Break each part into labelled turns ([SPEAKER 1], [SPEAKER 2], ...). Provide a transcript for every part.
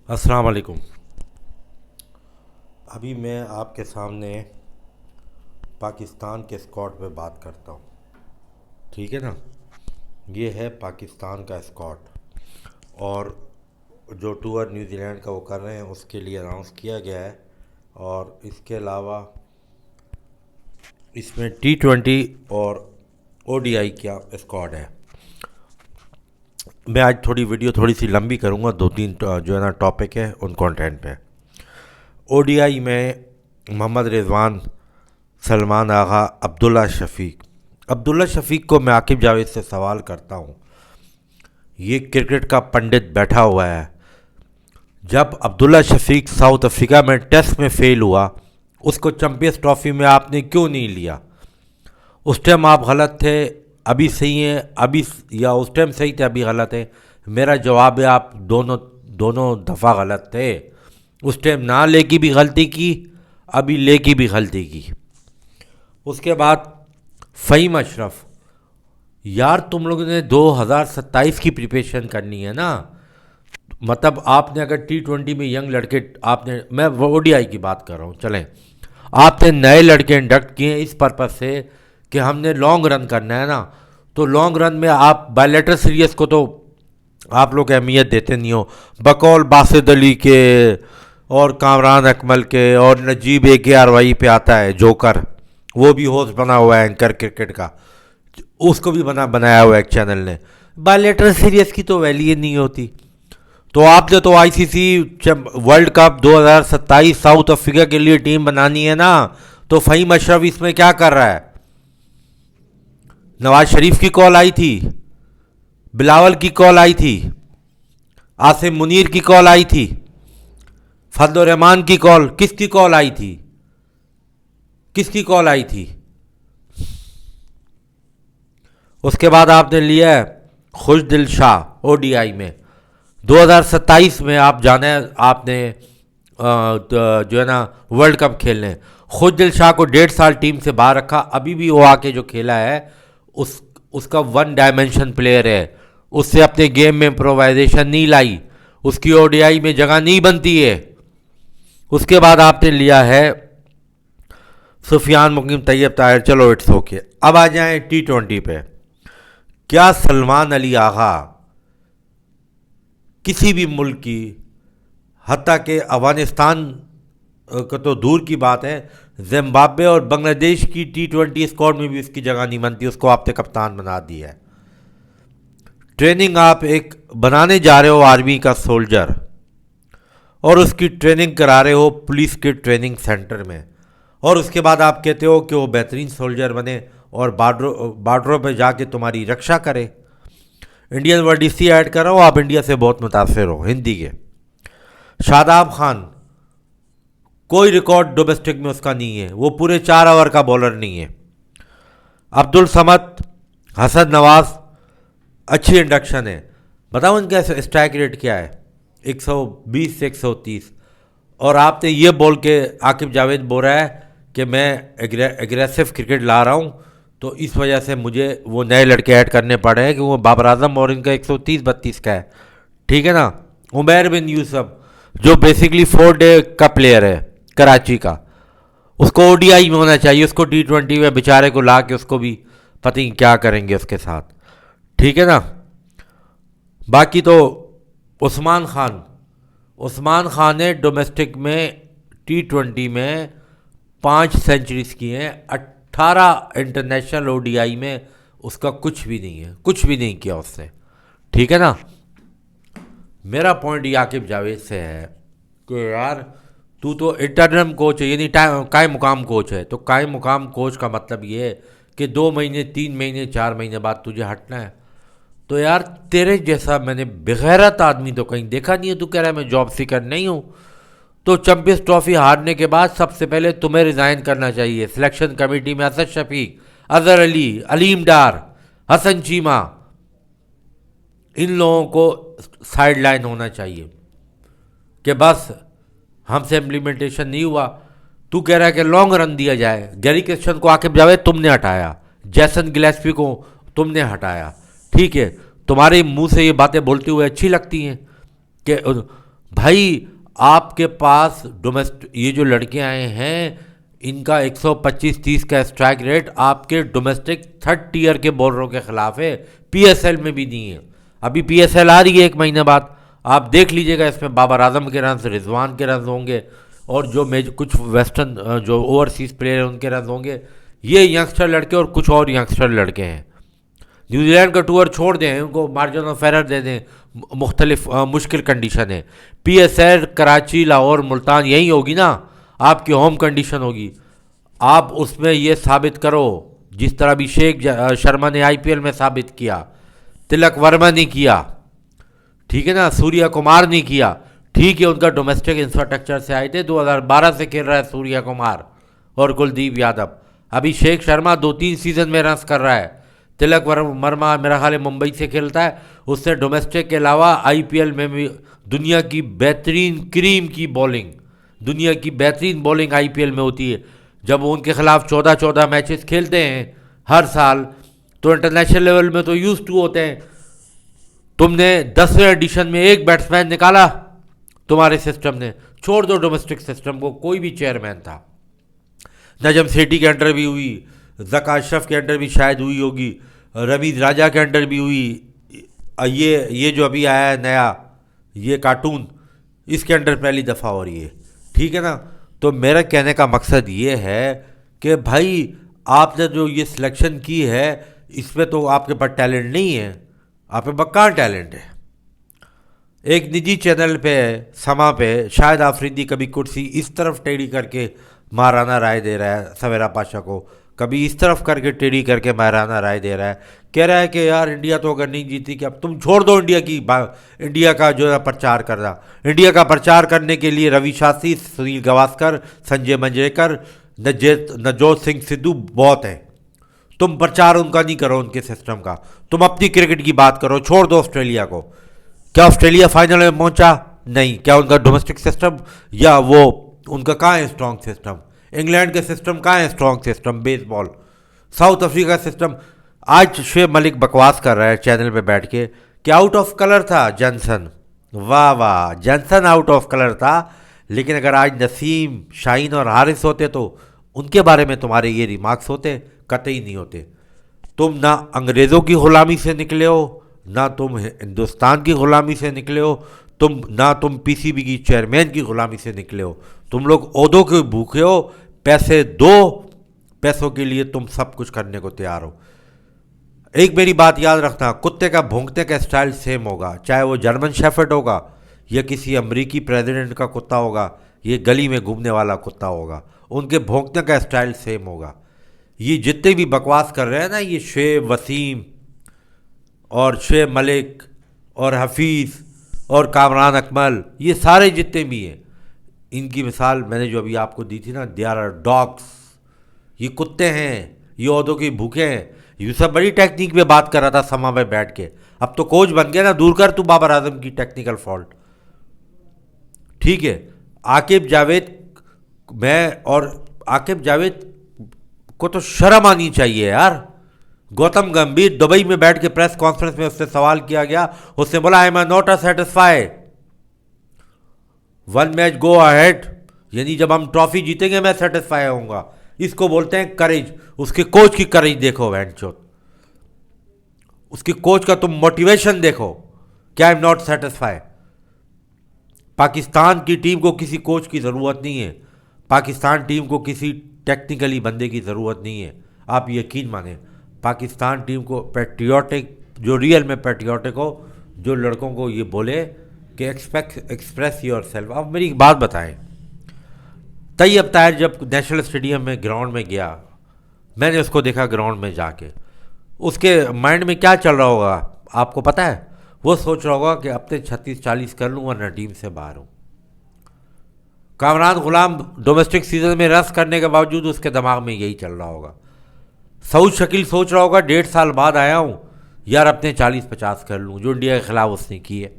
[SPEAKER 1] السلام علیکم۔ ابھی میں آپ کے سامنے پاکستان کے اسکواڈ پہ بات کرتا ہوں، ٹھیک ہے نا۔ یہ ہے پاکستان کا اسکواڈ، اور جو ٹور نیوزی لینڈ کا وہ کر رہے ہیں اس کے لیے اناؤنس کیا گیا ہے، اور اس کے علاوہ اس میں T20 اور ODI کا اسکواڈ ہے۔ میں آج ویڈیو تھوڑی سی لمبی کروں گا، 2-3 جو ہے نا ٹاپک ہے ان کانٹینٹ پہ۔ ODI میں محمد رضوان، سلمان آغا، عبداللہ شفیق کو میں عاقب جاوید سے سوال کرتا ہوں۔ یہ کرکٹ کا پنڈت بیٹھا ہوا ہے، جب عبداللہ شفیق ساؤتھ افریقہ میں ٹیسٹ میں فیل ہوا، اس کو چیمپئنز ٹرافی میں آپ نے کیوں نہیں لیا؟ اس ٹائم آپ غلط تھے، ابھی صحیح ہیں، یا اس ٹائم صحیح تھے ابھی غلط ہے؟ میرا جواب ہے آپ دونوں دفعہ غلط تھے۔ اس ٹائم نہ لے کی بھی غلطی کی، ابھی لے کی بھی غلطی کی۔ اس کے بعد فہیم اشرف، یار تم لوگوں نے 2027 کی پریپریشن کرنی ہے نا، مطلب آپ نے اگر T20 میں ینگ لڑکے میں ODI کی بات کر رہا ہوں، چلیں آپ نے نئے لڑکے انڈکٹ کیے اس پرپس سے کہ ہم نے لانگ رن کرنا ہے نا، تو لانگ رن میں آپ بائیلیٹرل سیریز کو تو آپ لوگ اہمیت دیتے نہیں ہو، بقول باسط علی کے اور کامران اکمل کے اور نجیب AKRY پہ آتا ہے جوکر، وہ بھی ہوسٹ بنا ہوا ہے اینکر کرکٹ کا، اس کو بھی بنایا ہوا ہے ایک چینل نے۔ بائیلیٹرل سیریز کی تو ویلیو نہیں ہوتی، تو آپ نے تو ICC world cup 2027 South Africa کے لیے ٹیم بنانی ہے نا، تو فہیم اشرف اس میں کیا کر رہا ہے؟ نواز شریف کی کال آئی تھی، بلاول کی کال آئی تھی، عاصم منیر کی کال آئی تھی، فضل الرحمان کی کال، کس کی کال آئی تھی؟ اس کے بعد آپ نے لیا ہے خوش دل شاہ ODI میں 2027 میں، آپ جانا ہے آپ نے جو ہے نا ورلڈ کپ کھیلنے۔ خوش دل شاہ کو 1.5 سال ٹیم سے باہر رکھا، ابھی بھی وہ آ کے جو کھیلا ہے اس کا 1 ڈائمینشن پلیئر ہے، اس سے اپنے گیم میں امپرووائزیشن نہیں لائی، اس کی ODI میں جگہ نہیں بنتی ہے۔ اس کے بعد آپ نے لیا ہے سفیان مقیم، طیب طاہر، چلو اٹس اوکے۔ اب آ جائیں T20 پہ۔ کیا سلمان علی آغا کسی بھی ملک کی، حتیٰ کہ افغانستان کا تو دور کی بات ہے، زمبابوے اور بنگلہ دیش کی T20 اسکواڈ میں بھی اس کی جگہ نہیں بنتی، اس کو آپ نے کپتان بنا دیا ہے۔ ٹریننگ آپ ایک بنانے جا رہے ہو آرمی کا سولجر، اور اس کی ٹریننگ کرا رہے ہو پولیس کے ٹریننگ سینٹر میں، اور اس کے بعد آپ کہتے ہو کہ وہ بہترین سولجر بنے اور بارڈروں پہ جا کے تمہاری رکشا کرے۔ انڈین ورڈ اس ایڈ کر رہا ہوں، آپ انڈیا سے بہت متاثر ہو ہندی کے۔ شاداب خان، کوئی ریکارڈ ڈومیسٹک میں اس کا نہیں ہے، وہ پورے 4 اوور کا بولر نہیں ہے۔ عبد الصمد، حسن نواز، اچھی انڈکشن ہے، بتاؤ ان کا اسٹرائک ریٹ کیا ہے؟ 120 سے 130، اور آپ نے یہ بول کے عاقب جاوید بول رہا ہے کہ میں ایگریسو کرکٹ لا رہا ہوں، تو اس وجہ سے مجھے وہ نئے لڑکے ایڈ کرنے پڑ رہے ہیں کہ وہ بابر اعظم اور ان کا 130-32 کا ہے، ٹھیک ہے نا۔ عمیر بن یوسف جو بیسکلی 4 ڈے کا پلیئر ہے کراچی کا، اس کو ODI میں ہونا چاہیے، اس کو T20 میں بیچارے کو لا کے اس کو بھی پتہ نہیں کیا کریں گے اس کے ساتھ، ٹھیک ہے نا۔ باقی تو عثمان خان نے ڈومیسٹک میں T20 میں 5 سینچریز کی ہیں، 18 انٹرنیشنل ODI میں اس کا کچھ بھی نہیں ہے، کچھ بھی نہیں کیا اس نے، ٹھیک ہے نا۔ میرا پوائنٹ یہ عاقب جاوید سے ہے کہ یار تو انٹرنم کوچ ہے، یعنی قائم مقام کوچ ہے، تو قائم مقام کوچ کا مطلب یہ ہے کہ 2 مہینے 3 مہینے 4 مہینے بعد تجھے ہٹنا ہے۔ تو یار تیرے جیسا میں نے بغیرت آدمی تو کہیں دیکھا نہیں ہے، تو کہہ رہا ہے میں جاب سیکر نہیں ہوں۔ تو چیمپئنز ٹرافی ہارنے کے بعد سب سے پہلے تمہیں ریزائن کرنا چاہیے۔ سلیکشن کمیٹی میں اسد شفیق، اظہر علی، علیم ڈار، حسن چیمہ، ان لوگوں کو سائیڈ لائن ہونا چاہیے کہ بس ہم سے امپلیمنٹیشن نہیں ہوا۔ تو کہہ رہا ہے کہ لانگ رن دیا جائے، گیری کرسچن کو عاقب جاوید تم نے ہٹایا، جیسن گلیسپی کو تم نے ہٹایا، ٹھیک ہے۔ تمہارے منہ سے یہ باتیں بولتے ہوئے اچھی لگتی ہیں کہ بھائی آپ کے پاس یہ جو لڑکے آئے ہیں ان کا 125-30 کا اسٹرائک ریٹ آپ کے ڈومیسٹک تھرڈ ٹیئر کے بولروں کے خلاف ہے، پی ایس ایل میں بھی نہیں ہے. ابھی پی ایس ایل آ رہی ہے 1 مہینے بعد، آپ دیکھ لیجئے گا، اس میں بابر اعظم کے رنز، رضوان کے رنز ہوں گے، اور جو کچھ ویسٹرن جو اوورسیز پلیئر ہیں ان کے رنز ہوں گے. یہ ینگسٹر لڑکے اور کچھ اور ینگسٹر لڑکے ہیں. نیوزی لینڈ کا ٹور چھوڑ دیں، ان کو مارجن آف ایرر دے دیں، مختلف مشکل کنڈیشن ہے. P S L Karachi, Lahore, Multan یہی ہوگی نا، آپ کی ہوم کنڈیشن ہوگی. آپ اس میں یہ ثابت کرو، جس طرح بھی شیخ شرما نے آئی پی ایل میں ثابت کیا، تلک ورما نے کیا، ٹھیک ہے نا، سوریا کمار نے کیا. ٹھیک ہے ان کا ڈومیسٹک انفراسٹرکچر سے آئے تھے، 2012 سے کھیل رہا ہے سوریا کمار اور کلدیپ یادو. ابھی شیخ شرما 2-3 سیزن میں رنس کر رہا ہے. تلک ورما میرا خیال ہے ممبئی سے کھیلتا ہے، اس سے ڈومیسٹک کے علاوہ آئی پی ایل میں بھی دنیا کی بہترین کریم کی بولنگ، دنیا کی بہترین بولنگ آئی پی ایل میں ہوتی ہے. جب وہ ان کے خلاف 14 میچز کھیلتے ہیں ہر سال، تو انٹرنیشنل لیول میں تو یوز ٹو ہوتے ہیں. تم نے 10ویں ایڈیشن میں ایک بیٹسمین نکالا تمہارے سسٹم نے، چھوڑ دو ڈومیسٹک سسٹم کو، کوئی بھی چیئرمین تھا. نجم سیٹھی کے انڈر بھی ہوئی، زکا اشرف کے انڈر بھی شاید ہوئی ہوگی، رمیز راجہ کے انڈر بھی ہوئی، یہ جو ابھی آیا ہے نیا یہ کارٹون، اس کے انڈر پہلی دفعہ ہو رہی ہے. ٹھیک ہے نا. تو میرا کہنے کا مقصد یہ ہے کہ بھائی آپ نے جو یہ سلیکشن کی ہے اس میں تو آپ کے پاس ٹیلنٹ نہیں ہے، آپ کے پاس کہاں ٹیلنٹ ہے. ایک نجی چینل پہ سما پہ شاہد آفریدی کبھی کرسی اس طرف ٹیڑھی کر کے مہارانا رائے دے رہا ہے سویرا پاشا کو، کبھی اس طرف کر کے ٹیڑھی کر کے مہارانا رائے دے رہا ہے، کہہ رہا ہے کہ یار انڈیا تو اگر نہیں جیتی کہ اب تم چھوڑ دو انڈیا کا جو ہے پرچار کرنا. انڈیا کا پرچار کرنے کے لیے روی شاستری، سنیل گواسکر، سنجے منجریکر، نوجوت سنگھ سدھو بہت ہیں. تم پرچار ان کا نہیں کرو، ان کے سسٹم کا، تم اپنی کرکٹ کی بات کرو، چھوڑ دو آسٹریلیا کو. کیا آسٹریلیا فائنل میں پہنچا؟ نہیں. کیا ان کا ڈومیسٹک سسٹم یا وہ ان کا کہاں ہے اسٹرانگ سسٹم؟ انگلینڈ کے سسٹم کہاں ہے strong system? Baseball. South Africa system. آج شعیب ملک بکواس کر رہا ہے چینل پہ بیٹھ کے کہ آؤٹ آف کلر تھا جانسن. واہ واہ، جانسن آؤٹ آف کلر تھا، لیکن اگر آج نسیم، شاہین اور حارث ہوتے تو ان کے بارے میں تمہارے یہ ریمارکس ہوتے؟ قطعی نہیں ہوتے. تم نہ انگریزوں کی غلامی سے نکلے ہو، نہ تم ہندوستان کی غلامی سے نکلے ہو، نہ تم پی سی بی کی چیئرمین کی غلامی سے نکلے ہو. تم لوگ عہدوں کے بھوکے ہو، پیسے دو، پیسوں کے لیے تم سب کچھ کرنے کو تیار ہو. ایک میری بات یاد رکھنا، کتے کا بھونکنے کا اسٹائل سیم ہوگا، چاہے وہ جرمن شیفرڈ ہوگا یا کسی امریکی پریزیڈنٹ کا کتا ہوگا، یہ گلی میں گھومنے والا کتا ہوگا، ان کے بھونکنے کا اسٹائل سیم ہوگا. یہ جتنے بھی بکواس کر رہے ہیں نا، یہ شعیب، وسیم اور شعیب ملک اور حفیظ اور کامران اکمل، یہ سارے جتنے بھی ہیں، ان کی مثال میں نے جو ابھی آپ کو دی تھی نا، دے آر ڈاگس. یہ کتے ہیں، یہ عہدوں کے بھوکے ہیں. یوسف بڑی ٹیکنیک پہ بات کر رہا تھا سما پہ بیٹھ کے، اب تو کوچ بن گیا نا، دور کر تو بابر اعظم کی ٹیکنیکل فالٹ. ٹھیک ہے. عاقب جاوید، میں اور عاقب جاوید کو تو شرم آنی چاہیے یار. گوتم گمبھیر دبئی میں بیٹھ کے پریس کانفرنس میں اس سے سوال کیا گیا، اس نے بولا I am not satisfy, one match go ahead, یعنی جب ہم ٹرافی جیتیں گے میں سیٹسفائی ہوں گا. اس کو بولتے ہیں کریج. اس کے کوچ کی کریج دیکھو بہن چوت، اس کے کوچ کا تم موٹیویشن دیکھو کہ I am not satisfy. Pakistan کی ٹیم کو کسی کوچ کی ضرورت نہیں ہے، پاکستان ٹیم کو کسی ٹیکنیکلی بندے کی ضرورت نہیں ہے. آپ یقین مانیں، پاکستان ٹیم کو پیٹریوٹک، جو ریئل میں پیٹریوٹک ہو، جو لڑکوں کو یہ بولے کہ ایکسپریس یور سیلف. اب میری ایک بات بتائیں، طیب طاہر جب نیشنل اسٹیڈیم میں گراؤنڈ میں گیا، میں نے اس کو دیکھا گراؤنڈ میں جا کے، اس کے مائنڈ میں کیا چل رہا ہوگا آپ کو پتہ ہے؟ وہ سوچ رہا ہوگا کہ اب تک 36-40 کر لوں ورنہ ٹیم سے باہر ہوں. کامران غلام ڈومیسٹک سیزن میں رس کرنے کے باوجود اس کے دماغ میں یہی چل رہا ہوگا. سعود شکیل سوچ رہا ہوگا 1.5 سال بعد آیا ہوں یار اپنے 40-50 کر لوں، جو انڈیا کے خلاف اس نے کی ہے.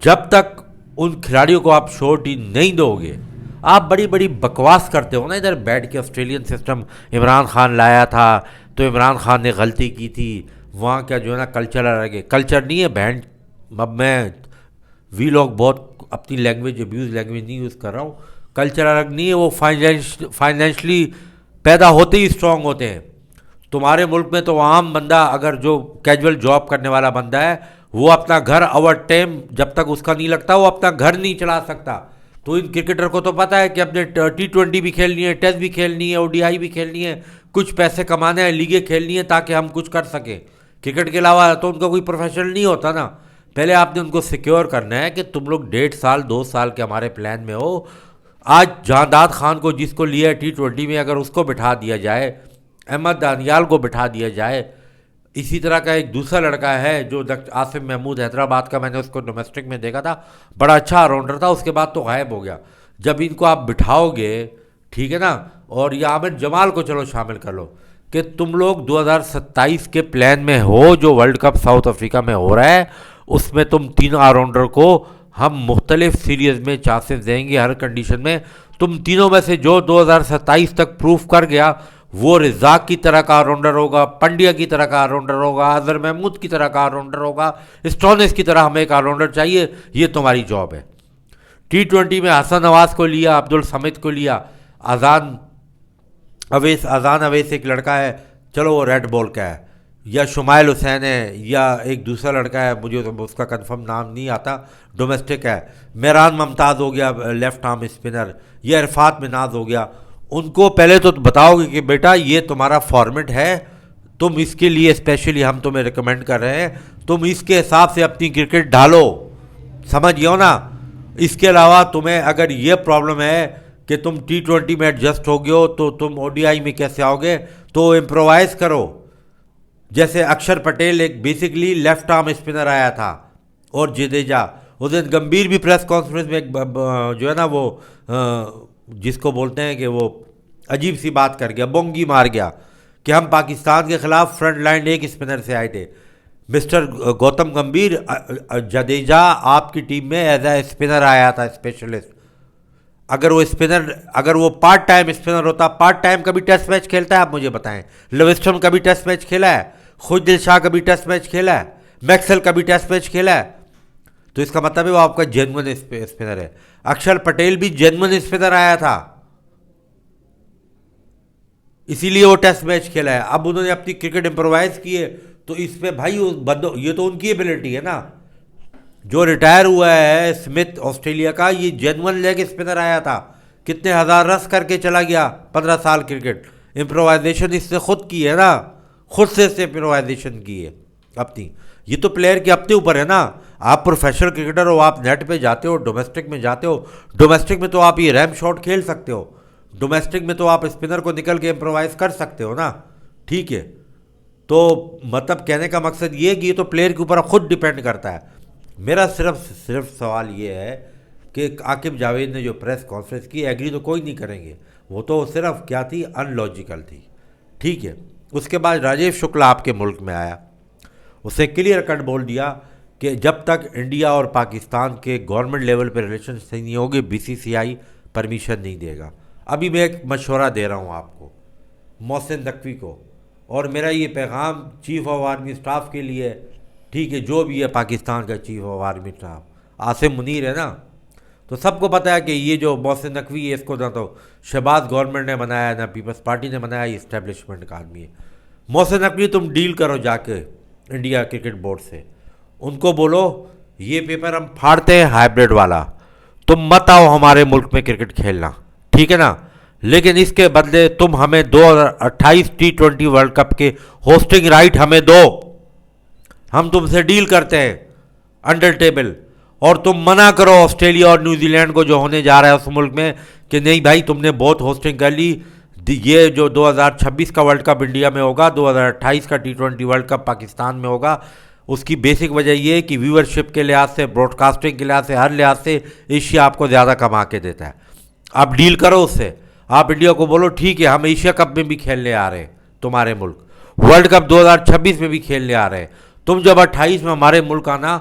[SPEAKER 1] جب تک ان کھلاڑیوں کو آپ شورٹی نہیں دو گے، آپ بڑی بڑی بکواس کرتے ہو نا ادھر بیٹھ کے. آسٹریلین سسٹم عمران خان لایا تھا تو عمران خان نے غلطی کی تھی، وہاں کا جو ہے نا کلچر الگ ہے. کلچر نہیں ہے بہن. اب میں وی لوگ بہت اپنی لینگویج لینگویج نہیں یوز کر رہا ہوں، کلچر الگ نہیں ہے، وہ فائنینشلی پیدا ہوتے ہی اسٹرانگ ہوتے ہیں. تمہارے ملک میں تو عام بندہ اگر جو کیجول جاب کرنے والا بندہ ہے وہ اپنا گھر اوور ٹائم جب تک اس کا نہیں لگتا وہ اپنا گھر نہیں چلا سکتا. تو ان کرکٹر کو تو پتہ ہے کہ اپنے T20 بھی کھیلنی ہے، ٹیسٹ بھی کھیلنی ہے، ODI بھی کھیلنی ہے، کچھ پیسے کمانے ہیں، لیگیں کھیلنی ہے تاکہ ہم کچھ کر سکیں. کرکٹ کے علاوہ تو ان کا کوئی پروفیشنل نہیں ہوتا نا. پہلے آپ نے ان کو سیکیور کرنا ہے کہ تم لوگ 1.5 سال 2 سال کے ہمارے پلان میں ہو. آج جانداد خان کو جس کو لیا ہے T20 میں، اگر اس کو بٹھا دیا جائے، احمد دانیال کو بٹھا دیا جائے، اسی طرح کا ایک دوسرا لڑکا ہے جو عاصم محمود حیدرآباد کا، میں نے اس کو ڈومیسٹک میں دیکھا تھا، بڑا اچھا راؤنڈر تھا، اس کے بعد تو غائب ہو گیا. جب ان کو آپ بٹھاؤ گے، ٹھیک ہے نا، اور یہ عامر جمال کو چلو شامل کر لو کہ تم لوگ 2027 کے پلان میں ہو جو ورلڈ کپ ساؤتھ افریقہ میں ہو رہا ہے، اس میں تم 3 آلراؤنڈر کو ہم مختلف سیریز میں چانسز دیں گے ہر کنڈیشن میں. تم تینوں میں سے جو 2027 تک پروف کر گیا وہ رزاق کی طرح کا راؤنڈر ہوگا، پنڈیا کی طرح کا راؤنڈر ہوگا، اظہر محمود کی طرح کا راؤنڈر ہوگا، اسٹونس کی طرح ہمیں ایک راؤنڈر چاہیے. یہ تمہاری جاب ہے. T20 میں حسن نواز کو لیا، عبد الصمد کو لیا، اذان اویس ایک لڑکا ہے، چلو وہ ریڈ بال کا ہے، یا شمائل حسین ہے، یا ایک دوسرا لڑکا ہے مجھے تو اس کا کنفرم نام نہیں آتا، ڈومیسٹک ہے، میران ممتاز ہو گیا لیفٹ آرم اسپنر، یا عرفات مناز ہو گیا. ان کو پہلے تو بتاؤ گے کہ بیٹا یہ تمہارا فارمیٹ ہے، تم اس کے لیے اسپیشلی ہم تمہیں ریکمینڈ کر رہے ہیں، تم اس کے حساب سے اپنی کرکٹ ڈالو، سمجھ گئے ہو نا. اس کے علاوہ تمہیں اگر یہ پرابلم ہے کہ تم T20 میں ایڈجسٹ ہو گئے ہو تو تم ODI میں کیسے آؤ گے، تو امپرووائز کرو. جیسے اکشر پٹیل ایک بیسکلی لیفٹ آرم اسپنر آیا تھا، اور جڈیجا، اس دن گمبھیر بھی پریس کانفرنس میں جو ہے نا وہ جس کو بولتے ہیں کہ وہ عجیب سی بات کر گیا، بونگی مار گیا کہ ہم پاکستان کے خلاف فرنٹ لائن ایک اسپنر سے آئے تھے. مسٹر گوتم گمبھیر، جڈیجا آپ کی ٹیم میں ایز اے اسپنر آیا تھا اسپیشلسٹ. اگر وہ پارٹ ٹائم اسپنر ہوتا، پارٹ ٹائم کبھی ٹیسٹ میچ کھیلتا ہے آپ مجھے بتائیں؟ لیوسٹن کبھی ٹیسٹ میچ کھیلا ہے؟ خوشدل شاہ کبھی ٹیسٹ میچ کھیلا ہے؟ میکسل کبھی ٹیسٹ میچ کھیلا ہے؟ تو اس کا مطلب ہے وہ آپ کا جینون اسپنر ہے. اکشر پٹیل بھی جینون اسپنر آیا تھا، اسی لیے وہ ٹیسٹ میچ کھیلا ہے. اب انہوں نے اپنی کرکٹ امپرووائز کی ہے تو اس پہ بھائی یہ تو ان کی ایبلٹی ہے نا. جو ریٹائر ہوا ہے اسمتھ آسٹریلیا کا، یہ جینون لیگ اسپنر آیا تھا، کتنے ہزار رنز کر کے چلا گیا، 15 سال کرکٹ. امپرووائزیشن اس سے خود کی ہے نا، خود سے امپرووائزیشن کی ہے اپنی. یہ تو پلیئر کے اپنے اوپر ہے نا. آپ پروفیشنل کرکٹر ہو، آپ نیٹ پہ جاتے ہو، ڈومیسٹک میں جاتے ہو، ڈومیسٹک میں تو آپ یہ ریم شاٹ کھیل سکتے ہو، ڈومیسٹک میں تو آپ اسپنر کو نکل کے امپرووائز کر سکتے ہو نا، ٹھیک ہے. تو مطلب کہنے کا مقصد یہ کہ یہ تو پلیئر کے اوپر خود ڈیپینڈ کرتا ہے. میرا صرف سوال یہ ہے کہ عاقب جاوید نے جو پریس کانفرنس کی، ایگری تو کوئی نہیں کریں گے، وہ تو صرف کیا تھی، ان لاجیکل تھی، ٹھیک ہے. اس کے بعد راجیو شکلا آپ کے ملک میں آیا، اسے کلیئر کٹ بول دیا کہ جب تک انڈیا اور پاکستان کے گورنمنٹ لیول پہ ریلیشن صحیح نہیں ہوگی BCCI پرمیشن نہیں دے گا. ابھی میں ایک مشورہ دے رہا ہوں آپ کو، محسن نقوی کو، اور میرا یہ پیغام چیف آف آرمی اسٹاف کے لیے، ٹھیک ہے، جو بھی ہے پاکستان کا chief of army staff, Asim Munir ہے نا، تو سب کو پتہ ہے کہ یہ جو محسن نقوی ہے، اس کو نہ تو شہباز گورنمنٹ نے بنایا نہ پیپلز پارٹی نے بنایا، یہ اسٹیبلشمنٹ کا آدمی ہے. محسن نقوی تم ڈیل کرو جا کے انڈیا کرکٹ بورڈ سے، ان کو بولو یہ پیپر ہم پھاڑتے ہیں ہائیبریڈ والا، تم مت آؤ ہمارے ملک میں کرکٹ کھیلنا، ٹھیک ہے نا، لیکن اس کے بدلے تم ہمیں 2028 T20 ورلڈ کپ کے ہوسٹنگ رائٹ ہمیں دو، ہم تم سے ڈیل کرتے ہیں انڈر ٹیبل. اور تم منع کرو آسٹریلیا اور نیوزی لینڈ کو جو ہونے جا رہا ہے اس ملک میں کہ نہیں بھائی تم نے بہت ہوسٹنگ کر لی، یہ جو 2026 کا ورلڈ کپ انڈیا میں ہوگا، 2028 کا T20 ورلڈ کپ پاکستان میں ہوگا. اس کی بیسک وجہ یہ ہے کہ ویورشپ کے لحاظ سے، براڈ کاسٹنگ کے لحاظ سے، ہر لحاظ سے ایشیا آپ کو زیادہ کما کے دیتا ہے. آپ ڈیل کرو اس سے، آپ انڈیا کو بولو ٹھیک ہے ہم ایشیا کپ میں بھی کھیلنے آ رہے ہیں، تمہارے ملک ورلڈ کپ 2026 میں بھی کھیلنے آ رہے ہیں. تم جب 28 میں ہمارے ملک آنا،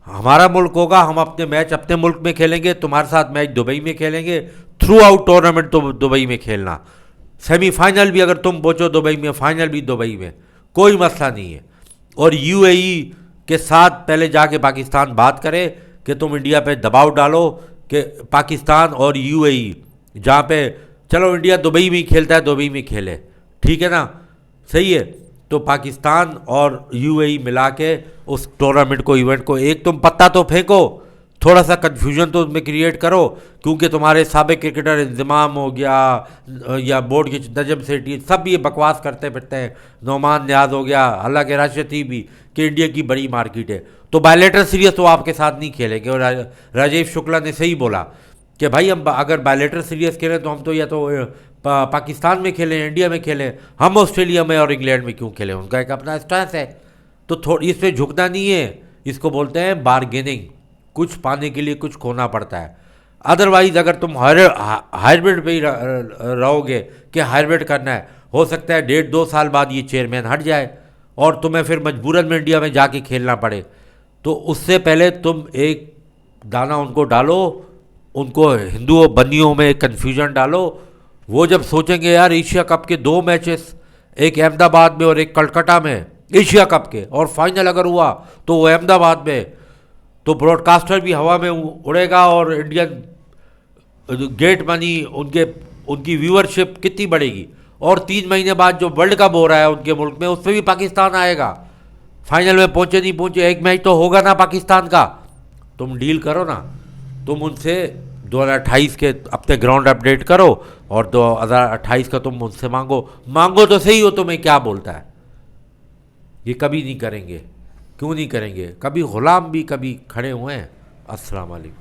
[SPEAKER 1] ہمارا ملک ہوگا، ہم اپنے میچ اپنے ملک میں کھیلیں گے، تمہارے ساتھ میچ دبئی میں کھیلیں گے، تھرو آؤٹ ٹورنامنٹ تو دبئی میں کھیلنا، سیمی فائنل بھی اگر تم پہنچو دبئی میں، فائنل بھی دبئی میں، کوئی مسئلہ نہیں ہے. اور UAE کے ساتھ پہلے جا کے پاکستان بات کرے کہ تم انڈیا پہ دباؤ ڈالو کہ پاکستان اور یو اے ای جہاں پہ چلو انڈیا دبئی میں ہی کھیلتا ہے دبئی میں کھیلے, ٹھیک ہے نا, صحیح ہے, تو پاکستان اور یو اے ای ملا کے اس ٹورنامنٹ کو ایونٹ کو ایک تم پتہ تو پھینکو, تھوڑا سا کنفیوژن تو اس میں کریٹ کرو, کیونکہ تمہارے سابق کرکٹر انضمام ہو گیا یا بورڈ کے نجم سیٹھی سب یہ بکواس کرتے پھرتے ہیں, نعمان نیاز ہو گیا, حالانکہ راشد بھی کہ انڈیا کی بڑی مارکیٹ ہے, تو بائیلیٹرل سیریز تو آپ کے ساتھ نہیں کھیلیں گے. اور راجیش شکلا نے صحیح بولا کہ بھائی ہم اگر بائیلیٹرل سیریز کھیلیں تو ہم تو یا تو پاکستان میں کھیلیں, انڈیا میں کھیلیں, ہم آسٹریلیا میں اور انگلینڈ میں کیوں کھیلیں, ان کا ایک اپنا اسٹانس ہے. تو اس پہ جھکنا نہیں ہے, اس کو بولتے ہیں بارگیننگ, کچھ پانے کے لیے کچھ کھونا پڑتا ہے. ادروائز اگر تم ہائبرڈ پہ ہی رہو گے کہ ہائبرڈ کرنا ہے, ہو سکتا ہے 1.5-2 سال بعد یہ چیئرمین ہٹ جائے اور تمہیں پھر مجبوراً میں انڈیا میں جا کے کھیلنا پڑے. تو اس سے پہلے تم ایک دانہ ان کو ڈالو, ان کو ہندوؤں بندیوں میں کنفیوژن ڈالو. وہ جب سوچیں گے یار ایشیا کپ کے 2 میچز, ایک احمد آباد میں اور ایک کلکتہ میں ایشیا کپ کے, اور فائنل اگر ہوا تو وہ احمد آباد میں, تو براڈ کاسٹر بھی ہوا میں اڑے گا اور انڈین گیٹ منی ان کی ویورشپ کتنی بڑھے گی. اور 3 مہینے بعد جو ورلڈ کپ ہو رہا ہے ان کے ملک میں, اس میں بھی پاکستان آئے گا. فائنل میں پہنچے نہیں پہنچے, ایک میچ تو ہوگا نا پاکستان کا. تم ڈیل کرو نا, تم ان سے 2028 کے اپنے گراؤنڈ اپڈیٹ کرو اور 2028 کا تم ان سے مانگو تو صحیح ہو تمہیں کیا بولتا ہے. یہ کبھی نہیں کریں گے, کیوں نہیں کریں گے, کبھی غلام بھی کبھی کھڑے ہوئے ہیں. السلام علیکم.